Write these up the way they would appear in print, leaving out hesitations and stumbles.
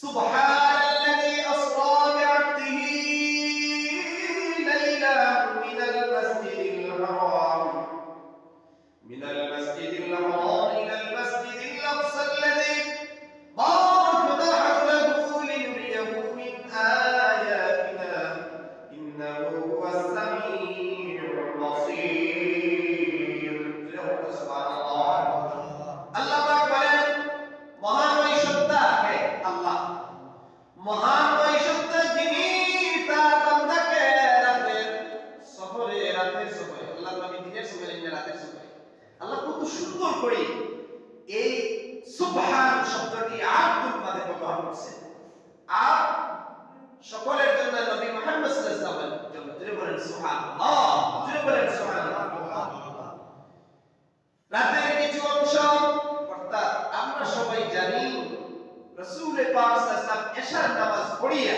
সুবহানাল্লাযী আসরা বি'আবদিহি লাইলান মিনাল মাসজিদিল হারাম ইলাল মাসজিদিল আকসাল্লাযী বারাকনা হাওলাহু লিনুরিয়াহু মিন আয়াতিনা ইন্নাহু হুয়াস সামিউল বাসীর। সুবহানাল্লাহ। আল্লাহ পাক বলেন, মহান ওই সত্তা কে? আল্লাহ। মহান ওই সত্তা যিনি তার বান্দাকে রাতের সফরে আল্লাহ নবী দিনের সফরে না রাতের সফরে আল্লাহ কত সুন্দর করে এই সুবহান শব্দটি আব্দুল মাদে ব্যবহার করেছেন। আর সকলের জন্য নবী মুহাম্মদ সাল্লাল্লাহু আলাইহি ওয়াসাল্লামের জন্য তিনি বলেন সুবহানাল্লাহ, তিনি বলেন সুবহানাল্লাহ। রাতের কিছু অংশ, অর্থাৎ আমরা সবাই জানি রাসূল পাক সাল্লাল্লাহু আলাইহি ওয়াসাল্লাম এশার নামাজ পড়িয়া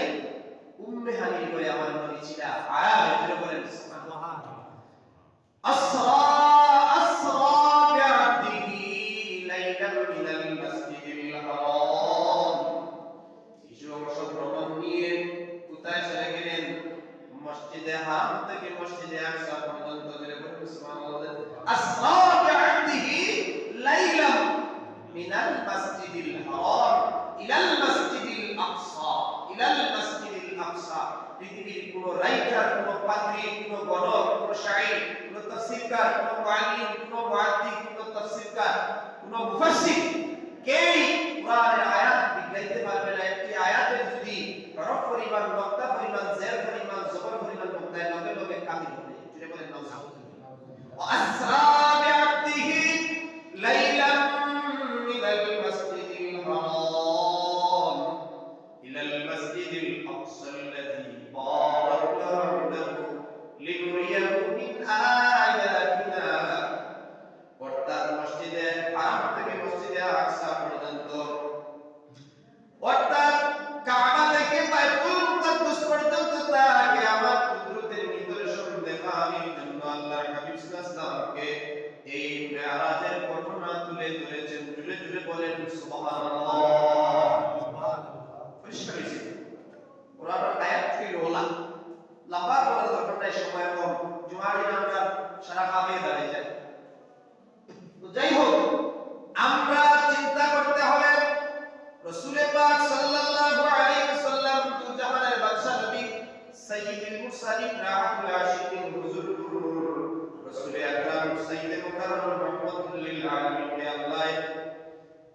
উম্মে হানি বলে আমার নবী ছিলা আরামে তিনি বলেন সুবহানাল্লাহ। আসরা বি'আবদিহি লাইলান মিনাল মাসজিদিল হারাম। কিছু অংশ ভ্রমণ নিয়ে কোথায় চলে গেলেন? মসজিদে হারাম থেকে মসজিদে আকসা পর্যন্ত চলে গেলেন। সুবহানাল্লাহ। আসরা বি'আবদিহি লাইলান মিনাল মাসজিদিল হারাম ইলাল মাসজিদিল আকসা, ইলাল মাসজিদিল আকসা। পৃথিবীর কোন রাইটার, কোন পাদ্রী, কোন গণক, কোন শায়র, কোন তাফসীরকার, কোন মুআল্লিম, কোন মুহাদ্দিস, কোন তাফসীরকার, কোন মুফাসসির কেই কোরআনের আয়াত বিগড়াইতে পারবে না। একটি আয়াতের যদি হরফ পরিমাণ, নক্তা পরিমাণ, জের পরিমাণ, জবর পরিমাণ নক্তায় লগে লগে কামিল হবে। জুড়ে বলেন নাউযুবিল্লাহ। ওয়া আসরা বি'আবদিহি লাইলান মিনাল মাসজিদিল হারাম ইলাল মাসজিদিল আকসাল্লাযী বারাকনা লাহু লিনুরিয়াহু মিন আয়াতিনা। অর্থাৎ মসজিদে হারাম থেকে মসজিদে আকসা পর্যন্ত, অর্থাৎ কাবা থেকে বাইতুল মুকাদ্দাস পর্যন্ত তাকে আমার কুদরতের নিদর্শন দেখানোর জন্য আল্লাহর হাবিব সাল্লাল্লাহু আলাইহি ওয়াসাল্লামকে এই মেরাজের ঘটনা তুলে ধরেছেন। জুড়ে জুড়ে বলেন সুবহানাল্লাহ। পরিষ্কার হয়েছে কোরআনের আয়াত থেকে ওলা লম্বা বলার দরকার নাই, সময় কম। জুমার দিন আমরা সারা কাবে দাঁড়িয়ে যাই। তো যাই হোক, আমরা চিন্তা করতে হবে রাসূল পাক সাল্লাল্লাহু আলাইহি ওয়াসাল্লাম তো জাহানের বাদশা নবী সাইয়্যিদুল মুরসালিন রাহমাতুল আশিকিন হুজুর রাসূল আকরাম সাইয়্যিদে মুকাররম রাহমাতুল লিল আলামিন কে আল্লাহ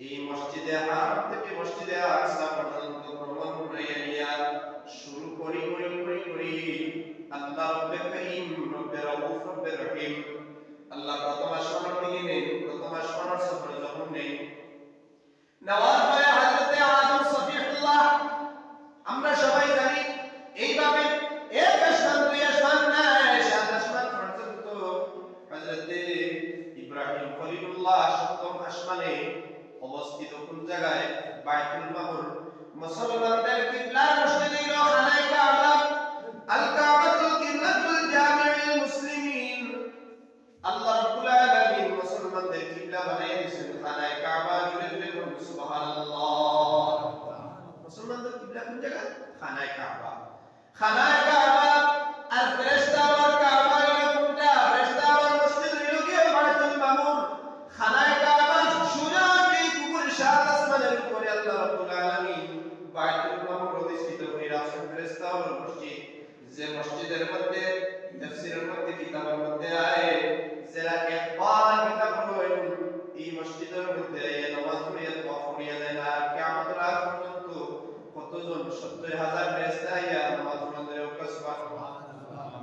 এই মসজিদে হারাম থেকে মসজিদে আকসা পর্যন্ত ভ্রমণ করিয়া শুরু করি আল্লাহ রব্বে করিম রব্বে রউফ রব্বে রহিম। আল্লাহ প্রথম আসমানের দিকে নেই, প্রথম আসমানের সফরে যখন নেই নেওয়ার পরে হযরতে আদম সফিউল্লাহ, আমরা সবাই জানি এইভাবে এক আসমান দুই আসমান নয় সাত আসমান পর্যন্ত হযরতে ইব্রাহিম খলিলুল্লাহ সপ্তম আসমানে অবস্থিত। কোন জায়গায়? বাইতুল মামুর। মুসলমানদের কিবলা মসজিদ হলো খানায়ে কাবা, আল কাবাতুল কিবলাতুল জামিউল মুসলিমিন। আল্লাহ রাব্বুল আলামিন মুসলমানদের কিবলা বানিয়ে দিয়েছেন খানায়ে কাবা। জুড়ে জুড়ে বলুন সুবহানাল্লাহ। মুসলমানদের কিবলা কোন জায়গা? খানায়ে কাবা। খানায়ে কাবা আর ফেরেশতাওয়ার কাবা হলো কোনটা? ফেরেশতাওয়ার মসজিদ হলো কি বাইতুল মামুর। খানায়ে কাবা সোজা এই কুকুর সাত আসমানের উপরে আল্লাহ রাব্বুল আলামিন বাইতুল মামুর অধিষ্ঠিত করে রাখছেন। ফেরেশতাওয়ার মসজিদ, যে মসজিদের মধ্যে তাফসীরের মধ্যে কিতাবের মধ্যে আয়ে যারা একবার কিতাব পড়েন এই মসজিদের মধ্যে নামাজ পড়িয়া দোয়া পড়িয়া যায় না কিয়ামতের আগ পর্যন্ত কতজন ৭০,০০০ ফেরেশতা আইয়া নামাজ পড়েন। সুবহানাল্লাহ।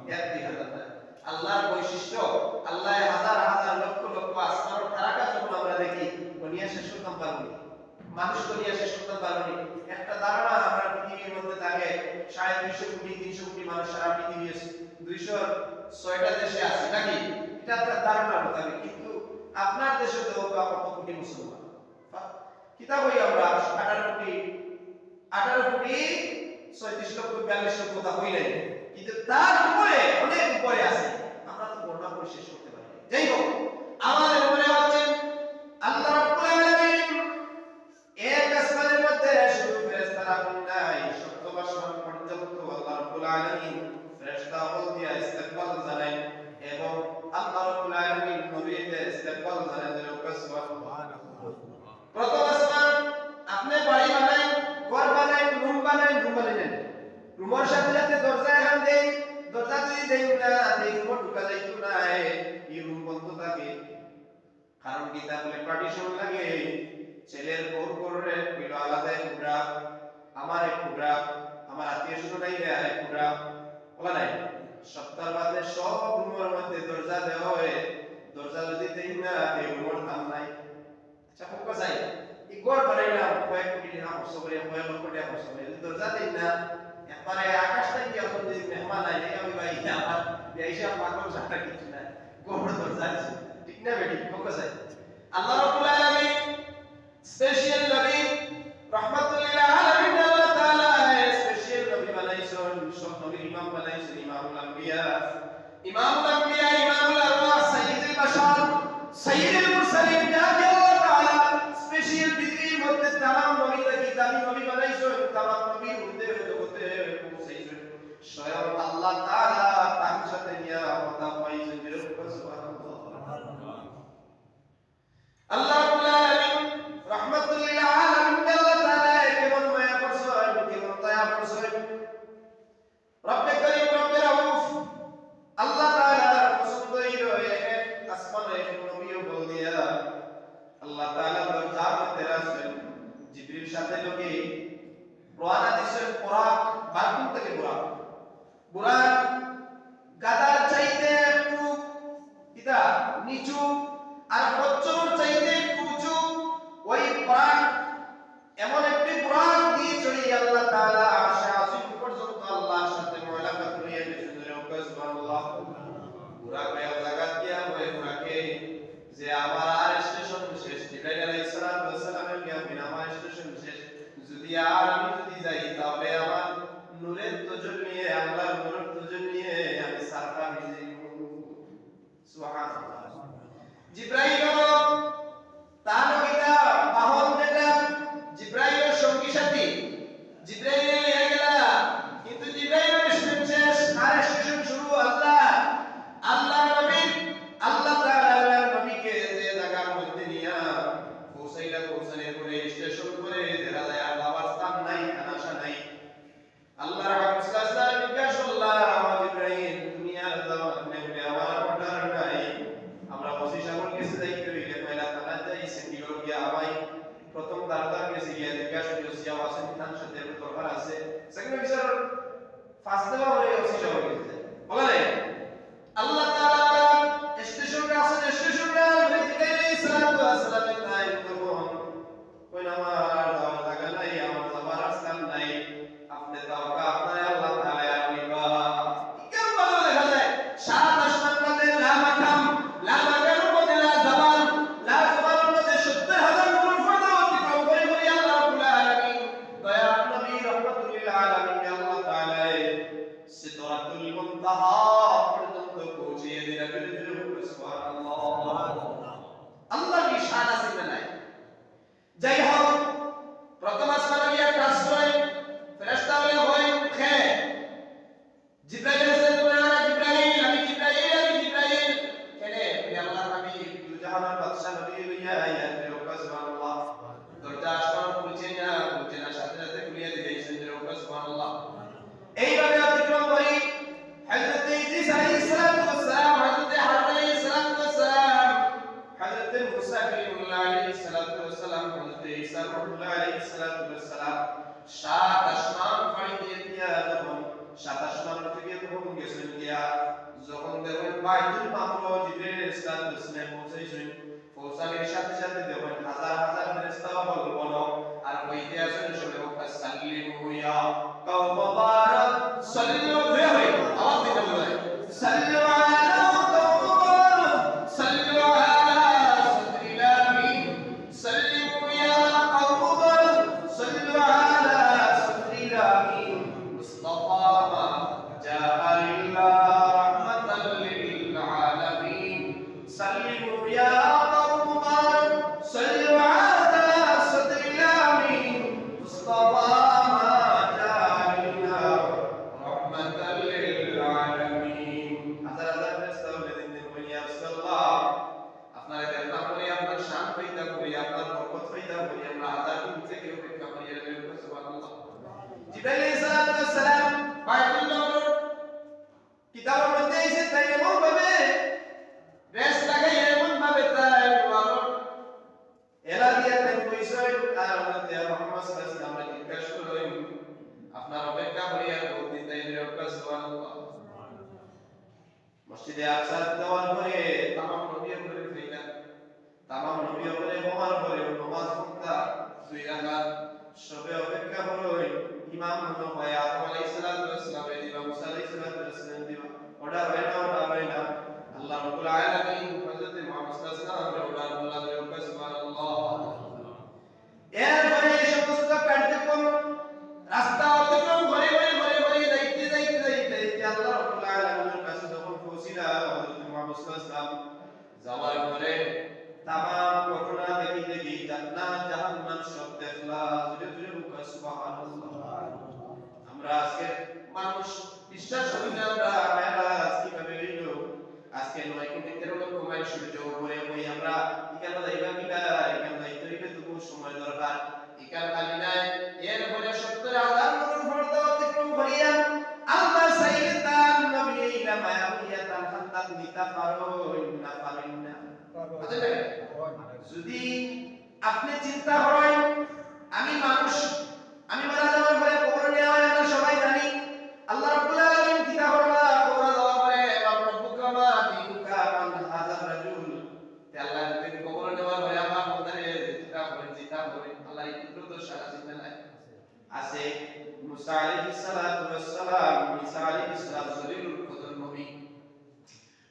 ১,০০০ আল্লাহর বৈশিষ্ট্য, আল্লাহ হাজার হাজার লক্ষ লক্ষ আসমানের তারকা যখন আমরা দেখি দুনিয়া শেষ করতে পারবো, মানুষ দুনিয়া শেষ করতে পারবো। একটা ধারণা আমরা পৃথিবীর মধ্যে থাকে ২৫০ কোটি ৩০০ কোটি মানুষ সারা পৃথিবী আছে, ২০৬টা দেশে আছে নাকি? এটা একটা ধারণা মোতাবেক, কিন্তু আপনার দেশে তো কত কোটি মুসলমান কিতাব হই আমরা ১৮ কোটি ৩৬ লক্ষ ৪২ লক্ষ কথা হই নাই, কিন্তু তার উপরে অনেক উপরে আছে, আমরা তো গণনা করে শেষ করতে পারি। যাই হোক, আমাদের মনে হচ্ছে আল্লাহ রাব্বুল আলামিন এক আসমানের মধ্যে শুধু ফেরেশতারা রুমের সাথে সাথে দরজা এখন দেই, দরজা যদি দেই না এই রুমে ঢুকা যাইতো না, এই রুম বন্ধ থাকে। কারণ কি তা বলে পার্টিশন লাগে, ছেলের বউর করে কইলো আলাদা এক টুকরা, আমার এক টুকরা, আমার আত্মীয় স্বজন নাই এক টুকরা, বলা নাই। সপ্তাহ বাদে সব রুমের মধ্যে দরজা দেওয়া হয়, দরজা যদি দেই না এই রুমের দাম নাই। আচ্ছা কোন যাই এই গড় বানাইলাম কয়েক কোটি টাকা খরচ করে, কয়েক লক্ষ টাকা খরচ করে, দরজা দেই না একবারে আকাশটা কি এখন যদি মেহমান আইলে আমি ভাই আমার বেশা পাগল সাটা কিছু না, গড় দরজা আছে, ঠিক না বেটি? কোন যাই আল্লাহ রাব্বুল আলামিন স্পেশাল নবী রাহমাতুল লিল আলামিন, আল্লাহ তাআলা স্পেশাল নবী বানাইছেন, সব নবীর ইমাম বানাইছেন, ইমামুল আম্বিয়া, ইমামুল আম্বিয়া, ইমামুল আরওয়াহ, সাইয়্যিদুল বাশার, সাইয়্যিদুল মুরসালিন, যাকে আল্লাহ তাআলা স্পেশাল পৃথিবীর মধ্যে তামাম নবী থেকে দামি নবী বানাইছেন, তামাম নবীর মধ্যে জগতে পৌঁছাইছেন, স্বয়ং আল্লাহ তাআলা তার সাথে নিয়া কথা পাইছেন। সুবহানাল্লাহ। আল্লাহ রাব্বুল আলামিন রাহমাতুল লিল আলামিন, আল্লাহ তাআলা কেমন মায়া করছেন, কেমন দয়া করছেন। রব্বে করিম, রব্বে রাউফ, আল্লাহ তাআলা পছন্দ হইল আসমানে নবীও বল দিয়া আল্লাহ তাআলা দরজার মধ্যে রাখছেন, জিবরিল সাথে লোকে রওনা দিছেন। বুরাক, বারকুম থেকে বুরাক, বুরাক গাদার চাইতে একটু ইদা নিচু আর বচ্চর চাইতে একটু উঁচু, ওই বুরাক এমন একটি বুরাক দিয়ে চড়ে আল্লাহ তাআলা আরশে আজিম পর্যন্ত আল্লাহর সাথে মুলাকাত হইয়া গেছেন। সুবহানাল্লাহ। বুরাক এর জায়গা দিয়া ওই বুরাকে যে আমার আর স্টেশন শেষ, জিবরাইল আলাইহিস সালামের জ্ঞান আমার স্টেশন শেষ, যদি আর আমি যদি যাই তাহলে আমার নূরের তজল্লিয়ে, আল্লাহর নূরের তজল্লিয়ে আমি সারফা হয়ে যাইব। সুবহানাল্লাহ। জিবরাইল তার কিতা বাহন যেটা জিবরাইলের সঙ্গী সাথী, জিবরাইল নিয়ে গেলা, কিন্তু জিবরাইলের স্টেশন শেষ, আর স্টেশন শুরু আল্লাহ, আল্লাহ নবী, আল্লাহ তাআলা নবীকে যে জায়গার মধ্যে নিয়া পৌঁছাইলা, পৌঁছানোর পরে স্টেশন করে দেখা যায় আর বাবার স্থান নাই, আনাশা নাই। আল্লাহ রাব্বুল সাল্লাল্লাহু জিজ্ঞাসা করলা, জিবরাইল তুমি আর যাও না, আমার অর্ডার নাই, আমরা ওসি সাহেবের কাছে যাইতে হইলে পয়লা থানা যাই, সেন্টিরো গিয়া আবাই প্রথম দারদার কাছে গিয়া জিজ্ঞাসা করি ওসি আওয়াজ থানার সাথে দরকার আছে, সেকেন্ড বিচার ফার্স্ট দেওয়া হলে ওসি সাহেবের কাছে যায়, বলা নাই। আল্লাহ তাআলা স্টেশনে আসেন, স্টেশনে জিবরাইল আলাইহিস সালামের টাইম তখন কই না আমার যাওয়ার জায়গা নাই, আমার যাবার রাস্তা নাই, আপনি তাও আপনারে আল্লাহ তাআলা নিবা। কেন ভালো লেখা যায় সাত আসমান মধ্যে লা মাকাম, লা মাকামের মধ্যে লা জাবান, লা জাবানের মধ্যে ৭০,০০০ নূর পর্দা অতিক্রম করে করে আল্লাহ রাব্বুল আলামিন দয়ার নবী রাহমাতুল লিল আলামিন আল্লাহ তাআলা সিদরাতুল মুনতাহা পর্যন্ত পৌঁছিয়ে দিলেন। সুবহানাল্লাহ। আল্লাহর কি শান আছে না নাই? যাই হোক, প্রথম আসমানে গিয়া টাচ করে ফেরেশতা বলে হয় খে জিবরাইল আলাইহিস সালাম, জিবরাইল আমি জিবরাইল, আমি জিবরাইল কেনে হে আল্লাহর নবী দুজাহানের বাদশা নবী লইয়া আইয়া সুবহানাল্লাহ। দরজা আসমান খুলছে না, খুলছে না, সাথে সাথে খুলিয়া দিয়েছেন। সুবহানাল্লাহ। এইভাবে অতিক্রম করি হযরত ইদ্রিস আলাইহিস সালাম, হযরত হারুন আলাইহিস সালাম, হযরত মুসা কালিমুল্লাহ আলাইহিস সালাম, হযরত ঈসা রূহুল্লাহ আলাইহিস সালাম সাত আসমান পাড়ি দিয়ে দিয়া যখন সাত আসমান থেকে যখন গেছেন গিয়া যখন দেখেন বাইতুল মামুর জিবরাইল আলাইহিস সালাম পৌঁছাইছেন, পৌঁছানোর সাথে সাথে দেখেন হাজার হাজার ফেরেশতা বলবন আর কইতে আছেন সবাই সাল্লিমু ইয়া কাওম মুবারাক, সাল্লু আলাইহি আওয়াজ দিতে বলে সাল্লু আলা কাওম মুবারাক, সাল্লু আলা সাদরিল আমিন, সাল্লিমু ইয়া কাওম মুবারাক, সাল্লু আলা সাদরিল আমিন, মুস্তাফা মা জাআ লিল্লাহ রাহমাতাল লিল আলামিন, সাল্লিমু ইয়া কাওম মুবারাক, সাল্লু আলা সাদরিল আমিন, মুস্তাফা মা জাআ লিল্লাহ রাহমাতাল লিল আলামিন। হাজার হাজার ফেরেশতা বলে দিন বলি রাসূলুল্লাহ আপনারা দেখলাম বলি আপনার শান পয়দা করি, আপনার বরকত পয়দা করি, আমরা হাজার দিন থেকে অপেক্ষা করি। সুবহানাল্লাহ। জিবরাইল আলাইহিস সালাম মসজিদে আকসা দেওয়ার পরে তামাম নবী করে ফেলা তামাম নবী করে হওয়ার পরে নামাজ পড়তা 2 রাকাত সবে অপেক্ষা করই ইমাম হলো হয় আদম আলাইহিস সালাতু ওয়াস সালাম দিবা মুসা আলাইহিস সালাতু ওয়াস সালাম দিবা অর্ডার হয় না আল্লাহ রাব্বুল আলামিন হযরত মুহাম্মদ সাল্লাল্লাহু আলাইহি ওয়াসাল্লাম অর্ডার বলা করে সুবহানাল্লাহ। এরপরে এই সমস্ত কার্যক্রম রাস্তা অতিক্রম করে যাইতে আল্লাহ রাব্বুল আলামিনের কাছে যখন পৌঁছিলা হযরত মুহাম্মদ সাল্লাল্লাহু আলাইহি ওয়াসাল্লাম যাওয়ার পরে তামাম ঘটনা দেখি জান্নাত জাহান্নাম সব দেখলা জুড়ে বুকা সুবহানাল্লাহ। আমরা আজকে মানুষ বিশ্বাস করি না আমরা কিভাবে হইল আজকে 9 লক্ষ মাইল সূর্য উপরে হই আমরা এখানে যাইবা এখানে যাইতে হইলে তো খুব সময় দরকার এখানে খালি নাই এরপরে 70,000 মানুষ ফরজ অতিক্রম করিয়া আল্লাহ চাইলে তার নবী ইলা মায়াবিয়াতান হাত্তা নিতা পারোইনা যদি আপনি চিন্তা করেন আমি মানুষ আমি মারা যাওয়ার পরে কবর নেওয়া হয় আমরা সবাই জানি আল্লাহ রাব্বুল আলামিন কিতা করবা কবর দেওয়ার পরে রব্বুকা মা দিনুকা মান হাযার রাজুল তে আল্লাহ যদি কবর নেওয়ার পরে আমার মন্দারে জিতা করেন আল্লাহর এই কুদরত সারা জিন্দা নাই আছে মুসা আলাইহিস সালাতু ওয়াস সালাম মুসা আলাইহিস সালাম জলিলুল কদর নবী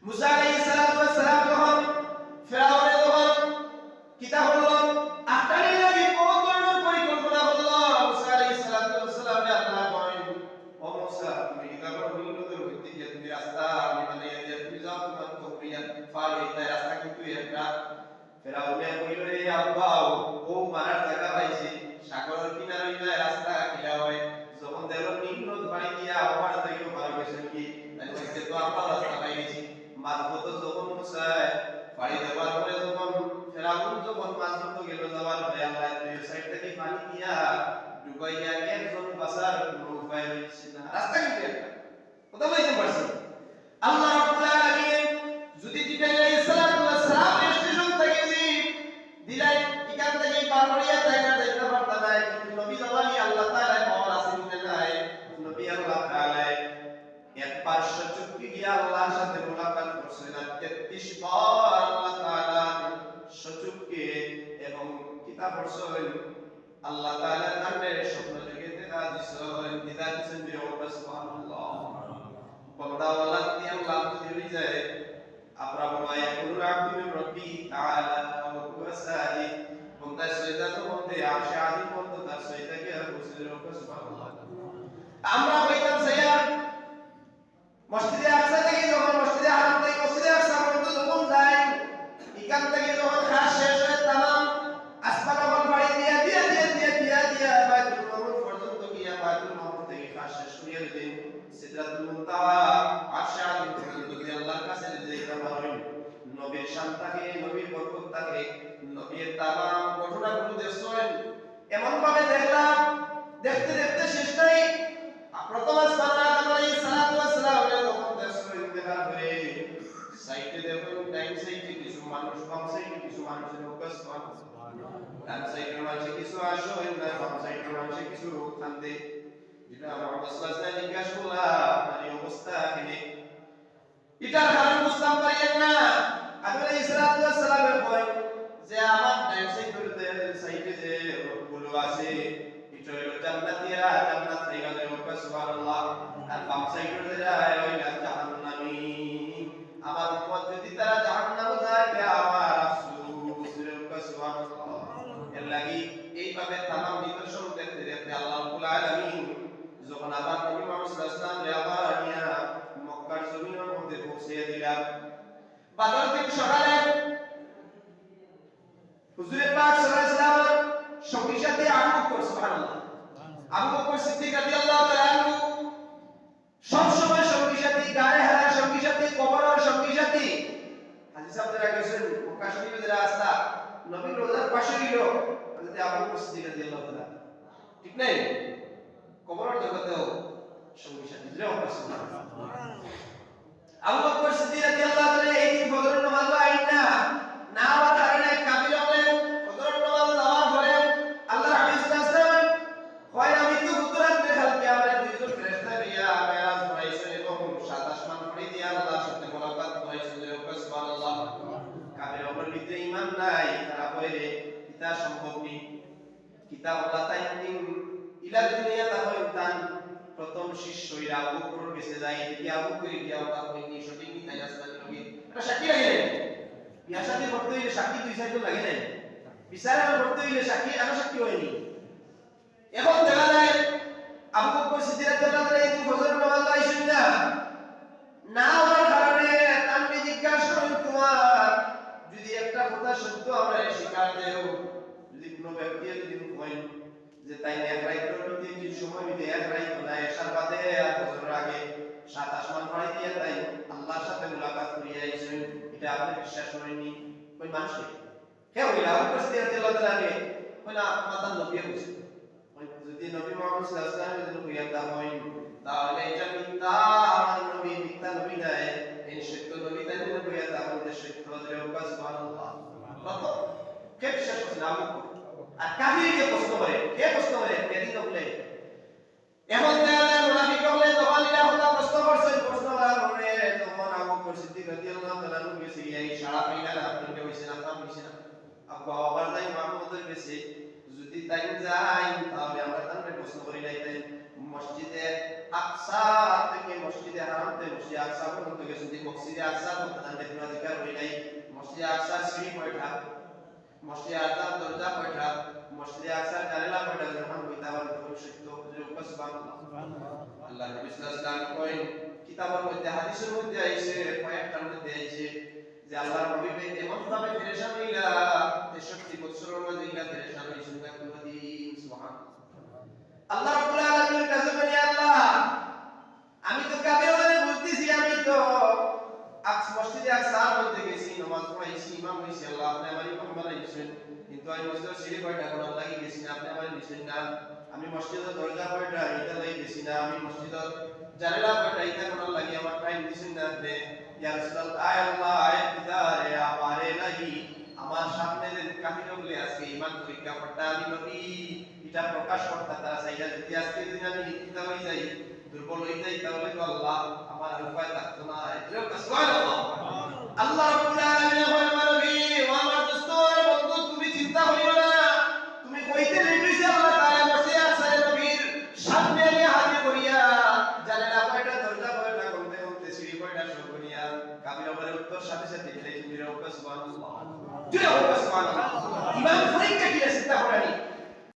মুসা আলাইহিস সালাতু ওয়াস সালাম যখন ফেরাউনের যখন কিতা হলো আটানি লাগি কবরের পরিকল্পনা হলো মুসা আলাইহিস সালাতু ওয়াস সালাম আল্লাহ করেন ও মুসা তুমি কিতা করো নীলনদের হইতে গিয়ে তুমি রাস্তা আমি বানাইয়া দিয়ে তুমি যাও তোমার কবরিয়া পার হইতে রাস্তা কিন্তু একটা ফেরাউনে কইল রে আব্বা ও মারার জায়গা পাইছে সাগরের কিনারে হইলে রাস্তা কিলা হয় যখন দেখো নীলনদ বাড়ি দিয়া ওপার থেকে পার গেছে কি তাহলে তো আমরা রাস্তা পাই গেছি মারফত যখন মুসা পানি দেওয়ার পরে যখন ফেরাউন যখন মাঝপথ গেল যাওয়ার পরে আল্লাহ দুই সাইড থেকে পানি দিয়া ডুবাইয়া একজন বাসার কোনো উপায় হইছে না রাস্তা কিন্তু একটা কথা বলতে পারছেন আল্লাহ রাব্বুল আলামিন যদি জিবরাইল আলাইহিস সালাতু ওয়াস সালাম স্টেশন থেকে দিলাই এখান থেকে পার করিয়া তাইনা যাইতে পারতা না কিন্তু নবী জামালি আল্লাহ তাআলা পাওয়ার আছে না নাই নবী আল্লাহ তাআলা একবার সচুক্তি গিয়া আল্লাহর সাথে মুলাকাত করছিলেন 33 বার আল্লাহ তাআলা সচুক্তি এবং কিতাব পড়ছেন আল্লাহ তাআলা তার স্বপ্ন জগতে দেখা দিছেন দিদা দিছেন যে সুবহানাল্লাহ বন্দা ওয়ালা কি আল্লাহ যদি যায় আপনারা মায়া কুল আব্দুল রব্বি তাআলা ওয়া সাহি বন্দা সৈয়দা তো বন্দে আরশে আজিম বন্দা তার সৈয়দাকে পৌঁছে রাখো সুবহানাল্লাহ। আমরা কইতাম সাইয়্যিদ মসজিদে আকসা থেকে যখন মসজিদে হারাম থেকে মসজিদে আকসা পর্যন্ত যখন যায় এখান থেকে যখন খাস শেষ হয় তামাম আসমান যখন বাড়ি দিয়া বাইতুল মামুর পর্যন্ত গিয়া বাইতুল মামুর থেকে খাস শেষ করিয়া দিন সিদরাতুল মুনতাহা আরশে আজিম পর্যন্ত গিয়া আল্লাহর কাছে যাইতে পারেন নবীর শান থাকে নবীর বরকত থাকে নবীর তামাম ঘটনাগুলো দেখছেন এমন ভাবে দেখলাম দেখতে দেখতে শেষ নাই প্রথম আসমান আদম আলাইহিস সালাতু ওয়াস সালাম যখন দেখছেন দেখার পরে সাইডে দেখুন ডাইন সাইডে কিছু মানুষ বাম সাইডে কিছু মানুষের ফোকাস করেন ডান সাইডে মানুষ কিছু আসো না বাম সাইডে মানুষ কিছু কান্দে যেটা মুহাম্মদ সাল্লাল্লাহু আলাইহি ওয়াসাল্লাম জিজ্ঞাসা করলাম মানে অবস্থা কি এটার কারণ বুঝতাম পারিয়েন না আদম আলাইহিস সালাতু ওয়াস সালামের কয় যে আমার ডাইন সাইডে যে লোকগুলো আছে এটা হলো জান্নাতীরা জান্নাত থেকে গেলে সুবহানাল্লাহ আর বাম সাইডে যায় ওইটা জাহান্নামী আমার উম্মত যদি তারা জাহান্নামে যায় তে আমার আফসোস সুবহানাল্লাহ এর লাগি এইভাবে तमाम নিদর্শন দেখতে দেখতে আল্লাহ রাব্বুল আলামিন যখন আবার নবী মুহাম্মদ সাল্লাল্লাহু আলাইহি ওয়াসাল্লাম আবার আনিয়া মক্কার জমিনের মধ্যে পৌঁছে দিলাম বাদর দিন সকালে হুজুর পাক সাল্লাল্লাহু আলাইহি ওয়াসাল্লাম সঙ্গী সাথে আবু বকর সুবহানাল্লাহ আবু বকর সিদ্দিক রাদিয়াল্লাহু তাআলা আনহু সব সময় সঙ্গী সাথী গায়ে হারা সঙ্গী সাথী কবরের সঙ্গী সাথী হাজি সাহেব যারা গেছেন মক্কা শরীফে যারা আসতা নবীর রোজার পাশে গিল হযরত আবু বকর সিদ্দিক রাদিয়াল্লাহু তাআলা ঠিক নাই কবরের জগতেও সঙ্গী সাথী যারা সুবহানাল্লাহ আবু বকর সিদ্দিক রাদিয়াল্লাহু তাআলা এই দিন ফজরের নামাজ আইন না ওয়া কারণে কাবিল হলেন ফজরের নামাজ দেওয়ার পরে আল্লাহর হাবিব সাল্লাল্লাহু আলাইহি ওয়াসাল্লাম কয় আমি তো উত্তরাতে কালকে আমার দুইজন ফেরেশতা দিয়া মেরাজ করাইছেন এবং সাত আসমান পড়ে দিয়া আল্লাহর সাথে মোলাকাত কিতাবুল্লাহ তাইন ইলা দুনিয়া তাহইতান প্রথম শিষ্যরা আবু বকর কাছে যায় কি আবু বকর গিয়া কথা হইনি সঠিক কি তাই আসলে নবী এটা সাক্ষী লাগে না বিয়া শাদী করতে হইলে সাক্ষী দুই সাইড লাগে না বিচারে করতে হইলে সাক্ষী আরো সাক্ষী হয়নি এখন দেখা যায় আবু বকর সিদ্দিক রাদিয়াল্লাহু তাআলা এই ফজরের নামাজ আইছেন না না হওয়ার কারণে তাকে জিজ্ঞাসা করেন তোমার যদি একটা কথা সত্য আমরা স্বীকার দেও যদি কোনো ব্যক্তি যদি কয় যে তাই এক রাইতের মধ্যে যে সময় মধ্যে এক রাইত না এশার বাদে আর ফজরের আগে সাত আসমান পাড়ি দিয়ে তাই আল্লাহর সাথে মুলাকাত করিয়া আইছেন এটা আপনি বিশ্বাস করেননি ওই মানুষকে কে হইলা উপস্থিত রাদিয়াল্লাহু তাআলা কে কইনা মাতান নবী বলছে যদি নবী মুহাম্মদ সাল্লাল্লাহু আলাইহি ওয়াসাল্লাম যদি কইয়া তা হয় তাহলে এটা মিথ্যা আমার নবী মিথ্যা নবী নয় এই সত্য নবী তাই যদি কইয়া তা আমাদের সত্য হয়ে ওকা সুবহানাল্লাহ কত কে বিশ্বাস করে না আর কাফিরকে প্রশ্ন করে কে প্রশ্ন করে কেদিন বলে এখন তাহলে মুনাফিক হলে যখন এটা হলো প্রশ্ন করছে প্রশ্ন করার পরে তখন আবু বকর সিদ্দিক রাদিয়াল্লাহু তাআলা গেছে এই সারা পাইলা না আপনি কইছেন আপনারা কইছেন আবু আবার যাই মুহাম্মদের কাছে যদি তাই যাই তাহলে আমরা তাকে প্রশ্ন করি নাই তাই মসজিদে আকসা থেকে মসজিদে হারাম থেকে মসজিদে আকসা পর্যন্ত গেছে যে মসজিদে আকসা পর্যন্ত তাদের কোনো অধিকার হই নাই মসজিদে আকসা সিঁড়ি কয়টা মসজিদে আকসা দরজা কয়টা মসজিদে আকসা জানালা কয়টা যখন কইতা বল তখন সত্য যে সুবহানাল্লাহ আল্লাহ নবী সাল্লাল্লাহু আলাইহি ওয়াসাল্লাম কইন কিতাবের মধ্যে হাদিসের মধ্যে আইছে কয়েকটার মধ্যে আইছে যে আল্লাহর নবী এমন ভাবে পেরেশান হইলা 63 বছরের মধ্যে ইলা পেরেশান হইছেন না কোনদিন সুবহানাল্লাহ আল্লাহ রাব্বুল আলামিনের কাছে বলি আল্লাহ আমি তো কাবে বলে বুঝতেছি আমি তো মসজিদে আকসার মধ্যে গেছি নামাজ পড়াইছি ইমাম হইছি আল্লাহ আপনি আমার ইমাম বানাইছেন কিন্তু আমি মসজিদের সিঁড়ি কয়টা কোন লাগি গেছি না আপনি আমার নিছেন না আমি মসজিদের দরজা কয়টা এটা লাগি গেছি না আমি মসজিদের জানালা কয়টা এটা কোন লাগি আমার টাইম দিছেন না আপনি ইয়া রাসূলুল্লাহ আয় আল্লাহ আয় পিতারে আমারে লাগি আমার সামনে যে কাফিরগুলো আজকে ঈমান পরীক্ষা করতে আমি নবী এটা প্রকাশ করতে তারা চাইয়া যদি আজকে দিন আমি নিকিতা হই যাই দুর্বল হই যাই তাহলে তো আল্লাহ আমার উপায় থাকতো না এটাও সুবহানাল্লাহ আল্লাহ রাব্বুল আলামিন হয় নবী ও আমার দোস্ত বন্ধু তুমি চিন্তা করিও না তুমি কইতে নিবিছে আল্লাহ তাআলা বসে আছে নবীর সামনে নিয়ে হাজির করিয়া জানেলা কয়টা দরজা কয়টা কোনতে কোনতে সিঁড়ি কয়টা সব করিয়া কাফিরদের উত্তর সাথে সাথে দিলে তুমি সুবহানাল্লাহ জয় হোক সুবহানাল্লাহ ইমান পরীক্ষা কি চিন্তা করেনি